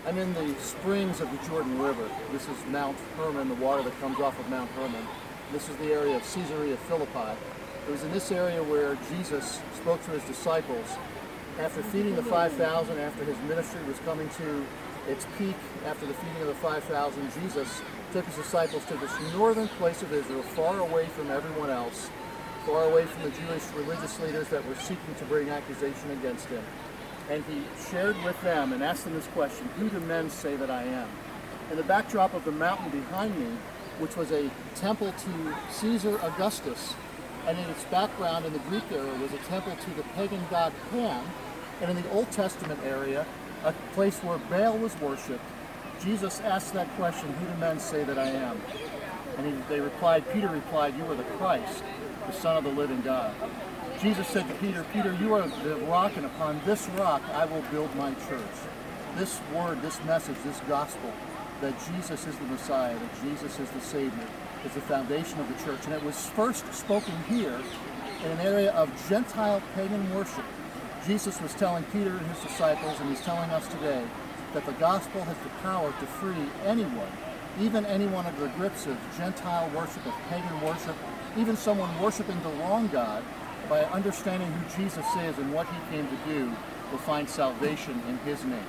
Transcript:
I'm in the springs of the Jordan River. This is Mount Hermon, the water that comes off of Mount Hermon. This is the area of Ceasarea Philippi. It was in this area where Jesus spoke to his disciples. After feeding the 5,000, after his ministry was coming to its peak, after the feeding of the 5,000, Jesus took his disciples to this northern place of Israel, far away from everyone else, far away from the Jewish religious leaders that were seeking to bring accusation against him. And he shared with them and asked them this question: who do men say that I am? In the backdrop of the mountain behind me, which was a temple to Caesar Augustus, and in its background in the Greek era was a temple to the pagan god Pan, and in the Old Testament area, a place where Baal was worshipped, Jesus asked that question, who do men say that I am? And Peter replied, you are the Christ, the Son of the living God. Jesus said to Peter, Peter, you are the rock, and upon this rock I will build my church. This word, this message, this gospel, that Jesus is the Messiah, that Jesus is the Savior, is the foundation of the church. And it was first spoken here in an area of Gentile pagan worship. Jesus was telling Peter and his disciples, and he's telling us today, that the gospel has the power to free anyone, even anyone under the grips of Gentile worship, of pagan worship, even someone worshiping the wrong God, by understanding who Jesus is and what he came to do, will find salvation in his name.